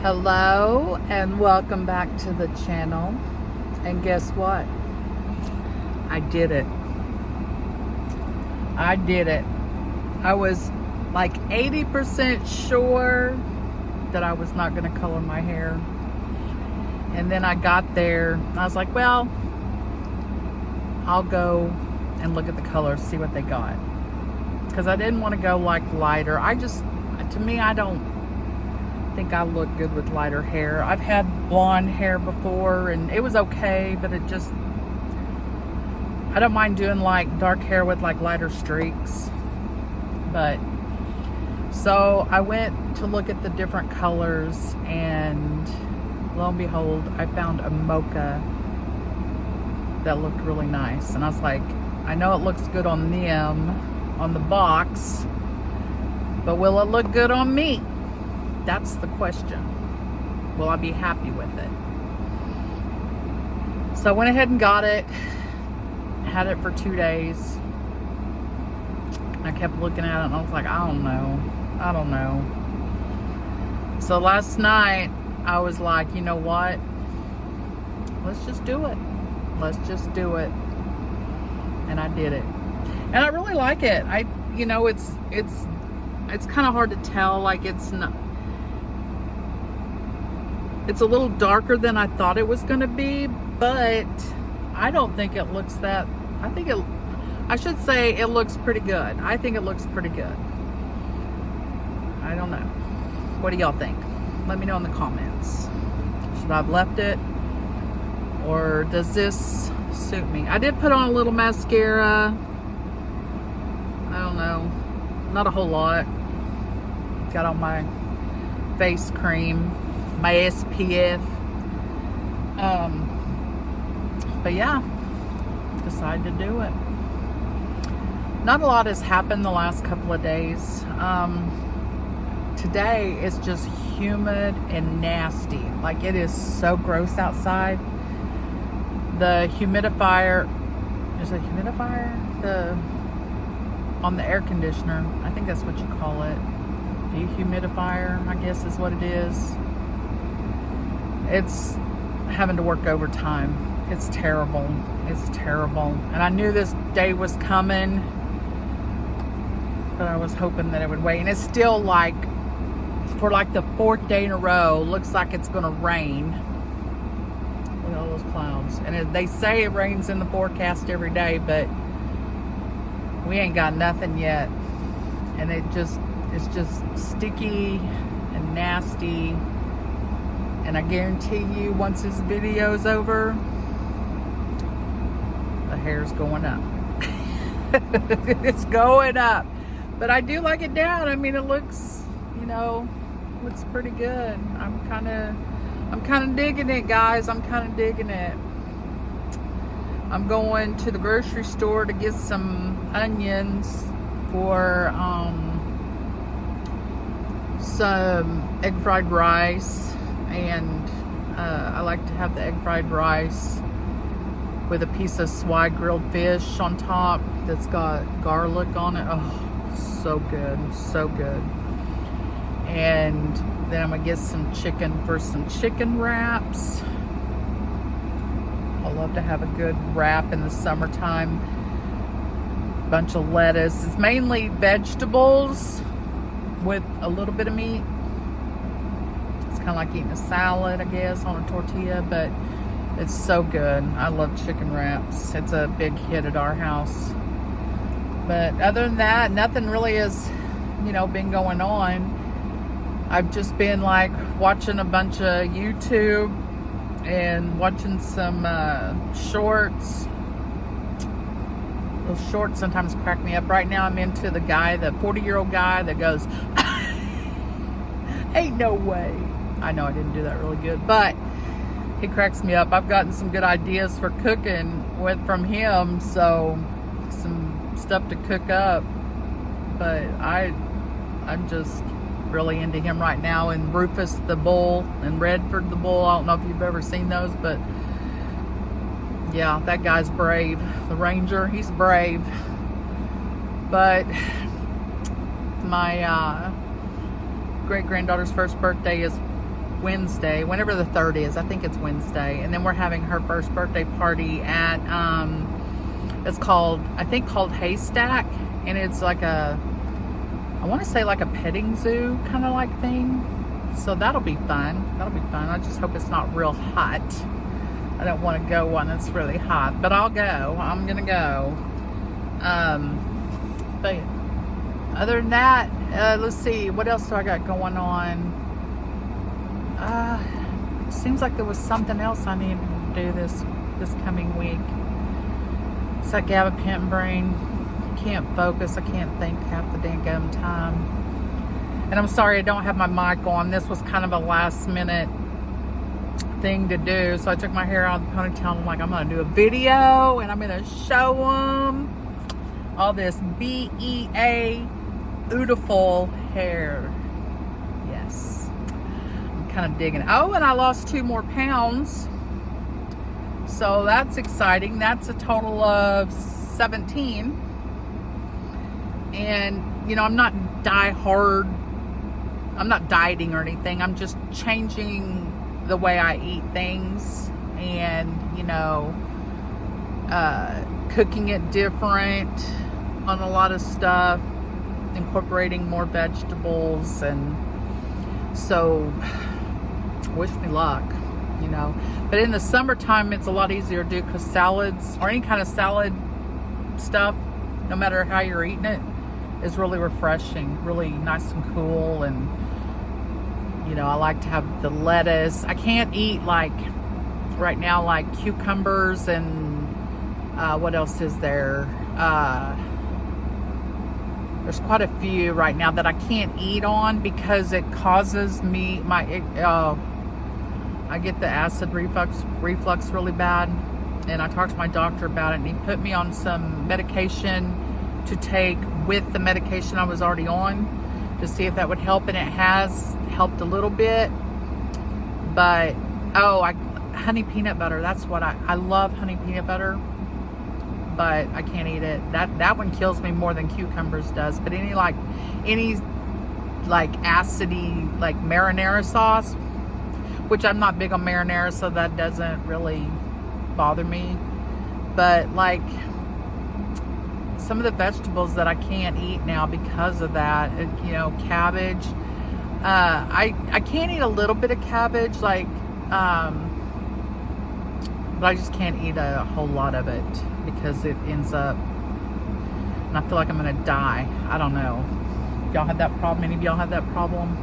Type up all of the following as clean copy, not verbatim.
Hello and welcome back to the channel. And guess what? I did it. I was like 80% sure that I was not going to color my hair. And then I got there. I was like, well, I'll go and look at the colors, see what they got. Because I didn't want to go like lighter. To me, I don't think I look good with lighter hair. I've had blonde hair before and it was okay, but I don't mind doing like dark hair with like lighter streaks. But so I went to look at the different colors, and lo and behold, I found a mocha that looked really nice. And I was like, I know it looks good on them, on the box, but will it look good on me? That's the question. Will I be happy with it? So I went ahead and got it. Had it for 2 days. I kept looking at it and I was like, I don't know. So last night I was like, you know what? Let's just do it. And I did it. And I really like it. It's kind of hard to tell. Like it's a little darker than I thought it was going to be, but I don't think it looks that, I should say it looks pretty good. I think it looks pretty good. I don't know. What do y'all think? Let me know in the comments. Should I have left it? Or does this suit me? I did put on a little mascara. I don't know. Not a whole lot. Got on my face cream, my SPF. But yeah, decided to do it. Not a lot has happened the last couple of days. Today is just humid and nasty. Like it is so gross outside. The humidifier, is it a humidifier? On the air conditioner, I think that's what you call it. Dehumidifier, I guess is what it is. It's having to work overtime. It's terrible. And I knew this day was coming, but I was hoping that it would wait. And it's still like, for like the 4th day in a row, looks like it's gonna rain. Look at all those clouds. And they say it rains in the forecast every day, but we ain't got nothing yet. And it's just sticky and nasty. And I guarantee you, once this video's over, the hair's going up. It's going up. But I do like it down. I mean, it looks, looks pretty good. I'm kind of digging it, guys. I'm kind of digging it. I'm going to the grocery store to get some onions for some egg fried rice. And I like to have the egg fried rice with a piece of swai grilled fish on top that's got garlic on it. Oh, so good. And then I'm gonna get some chicken for some chicken wraps. I love to have a good wrap in the summertime. Bunch of lettuce. It's mainly vegetables with a little bit of meat. Kind of like eating a salad, I guess, on a tortilla, but it's so good. I love chicken wraps. It's a big hit at our house. But other than that, nothing really has, been going on. I've just been like watching a bunch of YouTube and watching some shorts. Those shorts sometimes crack me up. Right now I'm into the 40-year-old guy that goes, ain't no way. I know I didn't do that really good, but he cracks me up. I've gotten some good ideas for cooking from him, so some stuff to cook up. But I'm just really into him right now, and Rufus the Bull and Redford the Bull. I don't know if you've ever seen those, but yeah, that guy's brave. The Ranger, he's brave. But my great-granddaughter's first birthday is Wednesday, whenever the 3rd is. I think it's Wednesday. And then we're having her first birthday party at, it's called Haystack. And it's like I want to say like a petting zoo kind of like thing. So that'll be fun. I just hope it's not real hot. I don't want to go when it's really hot, but I'll go. I'm going to go. But other than that, let's see, what else do I got going on? Seems like there was something else I needed to do this coming week. It's like gabapentin brain. I can't focus. I can't think half the dang time. And I'm sorry I don't have my mic on. This was kind of a last minute thing to do. So I took my hair out of the ponytail. I'm like, I'm going to do a video and I'm going to show them all this BEA beautiful hair. Yes. I'm kind of digging it. Oh, and I lost 2 more pounds. So that's exciting. That's a total of 17. And, you know, I'm not I'm not dieting or anything. I'm just changing the way I eat things and, you know, cooking it different on a lot of stuff, incorporating more vegetables. And so wish me luck, you know. But in the summertime, it's a lot easier to do because salads or any kind of salad stuff, no matter how you're eating it, is really refreshing, really nice and cool. And you know, I like to have the lettuce. I can't eat like right now like cucumbers and what else is there? There's quite a few right now that I can't eat on because it causes me I get the acid reflux really bad. And I talked to my doctor about it, and he put me on some medication to take with the medication I was already on to see if that would help, and it has helped a little bit. But honey peanut butter, that's what I love, honey peanut butter, but I can't eat it. That one kills me more than cucumbers does. But any acidy like marinara sauce, which I'm not big on marinara, so that doesn't really bother me. But like some of the vegetables that I can't eat now because of that, you know, cabbage. I can't eat a little bit of cabbage, like, but I just can't eat a whole lot of it because it ends up, and I feel like I'm gonna die. I don't know. Y'all have that problem? Any of y'all have that problem?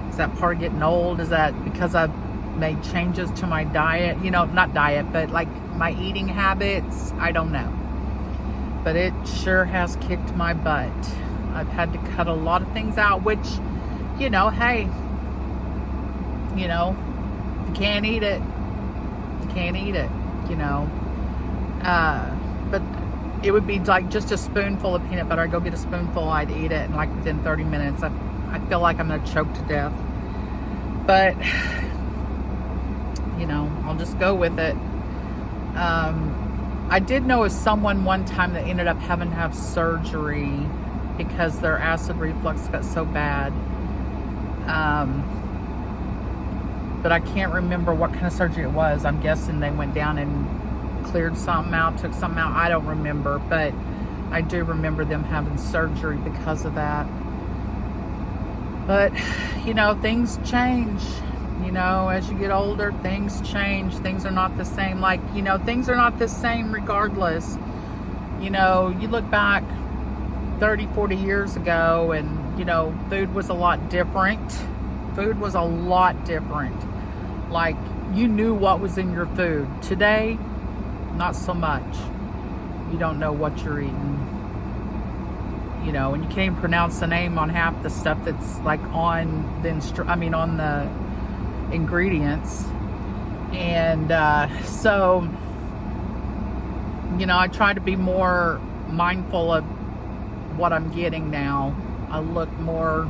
Is that part of getting old? Is that because I've made changes to my diet? You know, not diet, but like my eating habits? I don't know. But it sure has kicked my butt. I've had to cut a lot of things out, which, you know, hey, you know, you can't eat it. You can't eat it, you know. But it would be like just a spoonful of peanut butter. I'd go get a spoonful, I'd eat it, and like within 30 minutes, I feel like I'm going to choke to death. But, you know, I'll just go with it. I did know of someone one time that ended up having to have surgery because their acid reflux got so bad. But I can't remember what kind of surgery it was. I'm guessing they went down and cleared something out, took something out. I don't remember, but I do remember them having surgery because of that. But, you know, things change. You know, as you get older, things change. Things are not the same. Like, you know, things are not the same regardless. You know, you look back 30, 40 years ago and, you know, food was a lot different. Food was a lot different. Like, you knew what was in your food. Today, not so much. You don't know what you're eating. You know, and you can't even pronounce the name on half the stuff that's like on the on the ingredients. And so, you know, I try to be more mindful of what I'm getting now. I look more,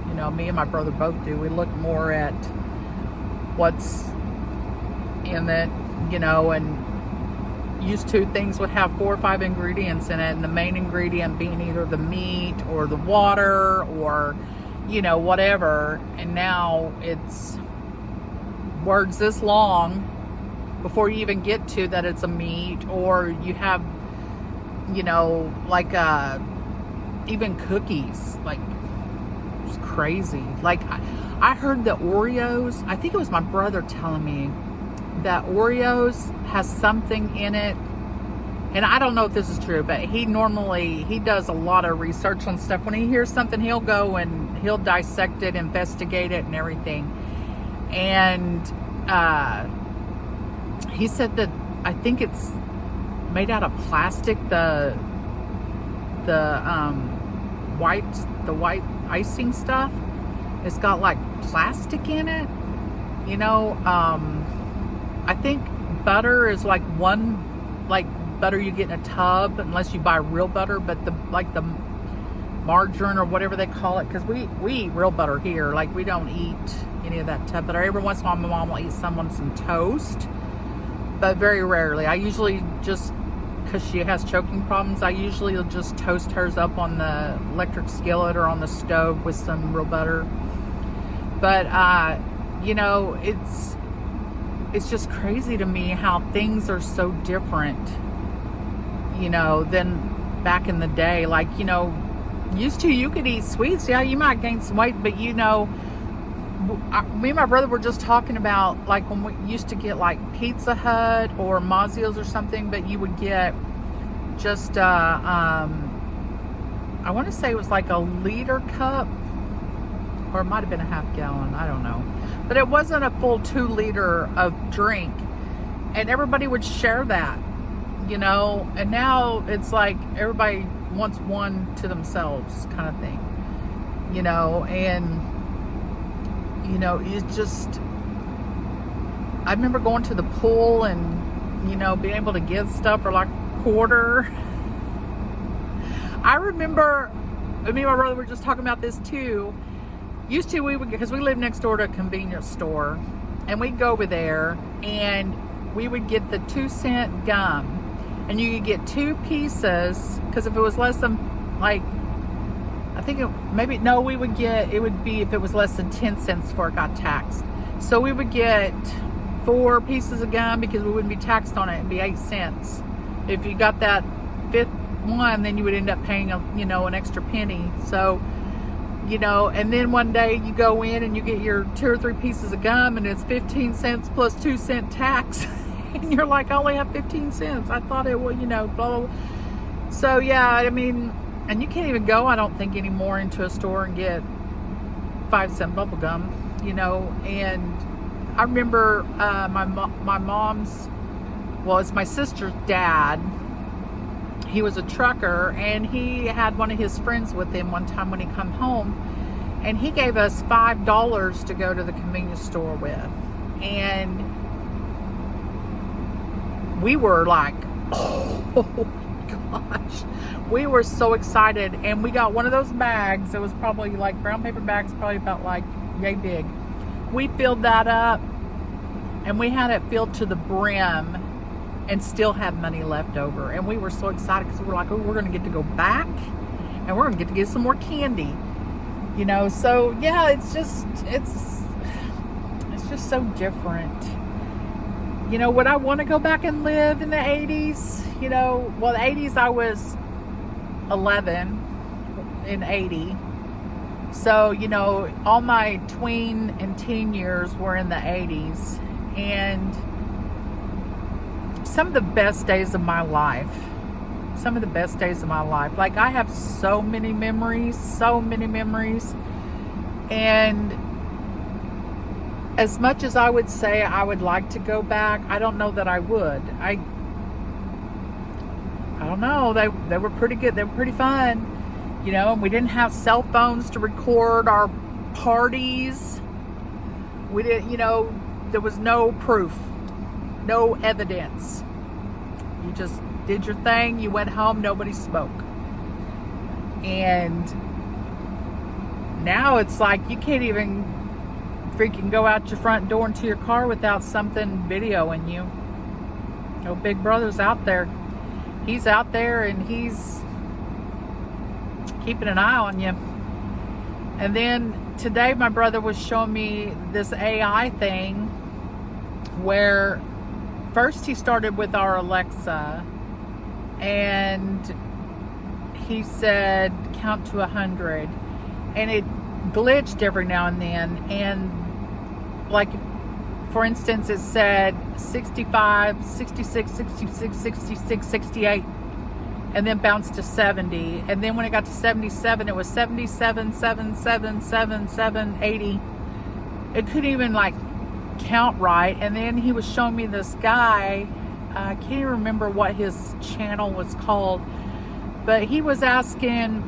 you know, me and my brother both do. We look more at what's in it, you know, and used to things would have 4 or 5 ingredients in it, and the main ingredient being either the meat or the water or, you know, whatever. And now it's words this long before you even get to that it's a meat, or you have, like even cookies. Like, it's crazy. Like, I heard that Oreos, I think it was my brother telling me that Oreos has something in it, and I don't know if this is true, but he does a lot of research on stuff. When he hears something, he'll go and he'll dissect it, investigate it, and everything. And he said that I think it's made out of plastic. The white icing stuff, it's got like plastic in it. I think butter is like butter you get in a tub, unless you buy real butter, but the margarine or whatever they call it, because we eat real butter here. Like, we don't eat any of that tub butter. Every once in a while my mom will eat some on some toast, but very rarely. I usually just, because she has choking problems, I usually will just toast hers up on the electric skillet or on the stove with some real butter. But it's just crazy to me how things are so different, than back in the day. Like, used to, you could eat sweets. Yeah, you might gain some weight, but me and my brother were just talking about, like, when we used to get like Pizza Hut or Mazio's or something, but you would get just I want to say it was like a liter cup, or it might have been a half gallon, I don't know, but it wasn't a full 2 liter of drink, and everybody would share that, and now it's like everybody wants one to themselves kind of thing, and it's just, I remember going to the pool and being able to get stuff for like a quarter. I remember me and my brother were just talking about this too. Used to, we would, because we lived next door to a convenience store, and we'd go over there and we would get the 2-cent gum, and you could get 2 pieces, because if it was less than, like, I think it would be if it was less than 10 cents before it got taxed. So we would get 4 pieces of gum because we wouldn't be taxed on it. It'd be 8 cents. If you got that 5th one, then you would end up paying an extra penny. So, and then one day you go in and you get your 2 or 3 pieces of gum, and it's 15 cents plus 2-cent tax. And you're like, I only have 15 cents. I thought it was, blah, blah, blah. So yeah, I mean, and you can't even go, I don't think, anymore into a store and get 5-cent bubble gum, and I remember my mom's, well, it's my sister's dad. He was a trucker, and he had one of his friends with him one time when he come home, and he gave us $5 to go to the convenience store with, and we were like, oh gosh, we were so excited. And we got one of those bags. It was probably like brown paper bags, probably about like yay big. We filled that up, and we had it filled to the brim and still had money left over. And we were so excited because we were like, oh, we're going to get to go back, and we're going to get some more candy, so yeah, it's just so different. Would I want to go back and live in the 80s? Well, the 80s, I was 11 in 80. So, all my tween and teen years were in the 80s. And some of the best days of my life. Like, I have so many memories. And as much as I would say I would like to go back, I don't know that I would. I don't know. They were pretty good. They were pretty fun. And we didn't have cell phones to record our parties. We didn't, there was no proof, no evidence. You just did your thing. You went home. Nobody spoke. And now it's like you can't even freaking go out your front door into your car without something videoing you. Big Brother's out there. He's out there, and he's keeping an eye on you. And then today my brother was showing me this AI thing where first he started with our Alexa, and he said count to 100, and it glitched every now and then, and like for instance it said 65, 66, 66, 66, 68, and then bounced to 70, and then when it got to 77 it was 77, 7, 7, 7, 7, 80. It couldn't even like count right. And then he was showing me this guy, I can't even remember what his channel was called, but he was asking,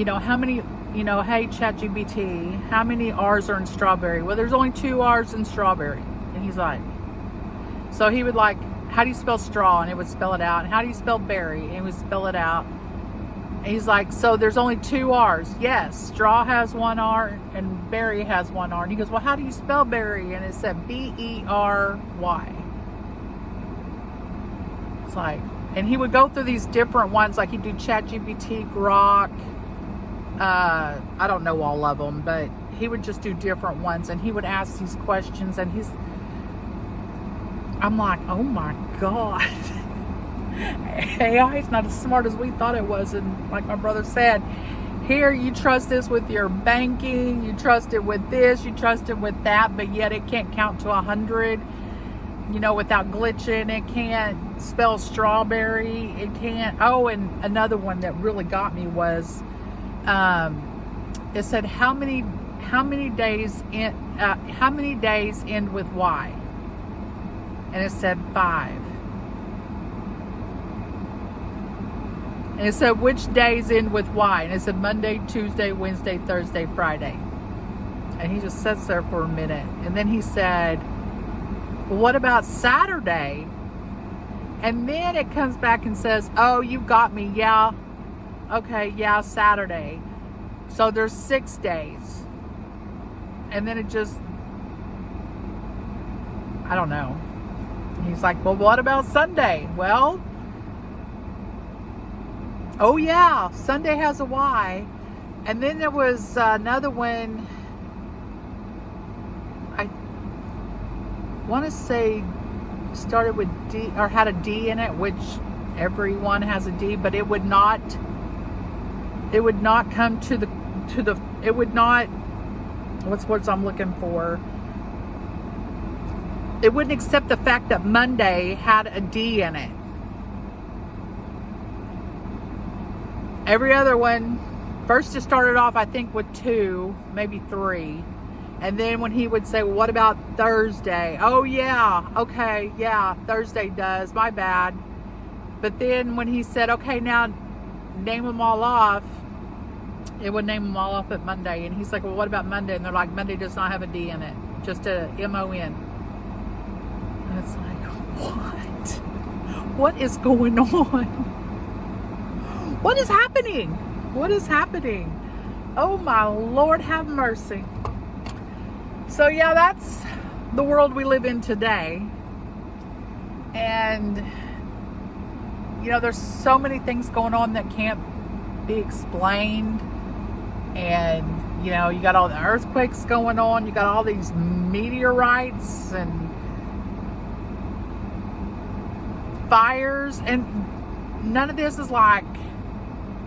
how many, hey ChatGPT, how many R's are in strawberry? Well, there's only 2 R's in strawberry. And he's like, so he would like, how do you spell straw? And it would spell it out. And how do you spell berry? And it would spell it out. And he's like, so there's only 2 R's. Yes, straw has 1 R and berry has 1 R. And he goes, well, how do you spell berry? And it said B-E-R-Y. It's like, and he would go through these different ones, like he'd do ChatGPT, Grok. I don't know all of them, but he would just do different ones, and he would ask these questions, and I'm like, oh my God. AI is not as smart as we thought it was. And like my brother said, here you trust this with your banking, you trust it with this, you trust it with that, but yet it can't count to 100, without glitching. It can't spell strawberry. It can't. Oh, and another one that really got me was, it said how many days end with Y, and it said 5. And it said, which days end with Y? And it said Monday, Tuesday, Wednesday, Thursday, Friday. And he just sits there for a minute. And then he said, well, what about Saturday? And then it comes back and says, oh, you got me. Yeah. Okay, yeah, Saturday. So there's 6 days. And then it just, I don't know. He's like, well, what about Sunday? Well, oh yeah, Sunday has a Y. And then there was another one, I want to say started with D, or had a D in it, which everyone has a D, but it would not come to the it would not, what's words I'm looking for, it wouldn't accept the fact that Monday had a D in it. Every other one, first it started off I think with 2, maybe 3. And then when he would say, well, what about Thursday? Oh yeah, okay, yeah, Thursday does, my bad. But then when he said, okay, now name them all off, it would name them all off at Monday. And he's like, well, what about Monday? And they're like, Monday does not have a D in it, just a M-O-N. And it's like, what? What is going on? What is happening? What is happening? Oh my Lord, have mercy. So yeah, that's the world we live in today. And there's so many things going on that can't be explained. And you got all the earthquakes going on, you got all these meteorites and fires, and none of this is like,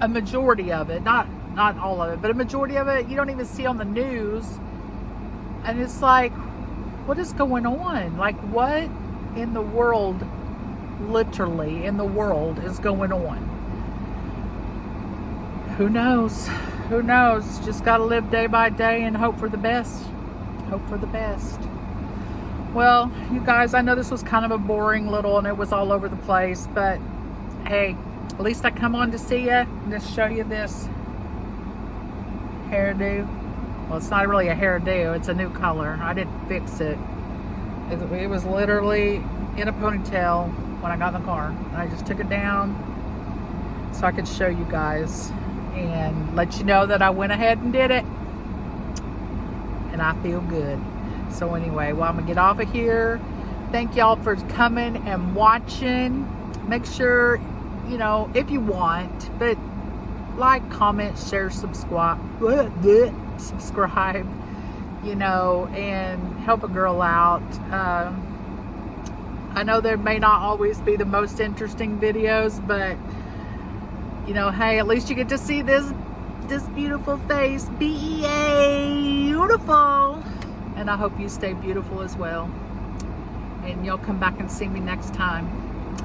a majority of it, not all of it, but a majority of it you don't even see on the news. And it's like, what is going on? Like, what in the world, literally in the world, is going on? Who knows? Who knows? Just gotta live day by day and hope for the best. Hope for the best. Well, you guys, I know this was kind of a boring little, and it was all over the place, but hey, at least I come on to see you and just show you this hairdo. Well, it's not really a hairdo, it's a new color. I didn't fix it. It was literally in a ponytail when I got in the car. I just took it down so I could show you guys and let you know that I went ahead and did it. And I feel good. So anyway, well, I'm gonna get off of here. Thank y'all for coming and watching. Make sure, if you want, but like, comment, share, subscribe, and help a girl out. I know there may not always be the most interesting videos, but you know, hey, at least you get to see this beautiful face. Beautiful. And I hope you stay beautiful as well. And y'all come back and see me next time.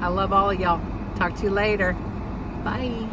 I love all of y'all. Talk to you later. Bye.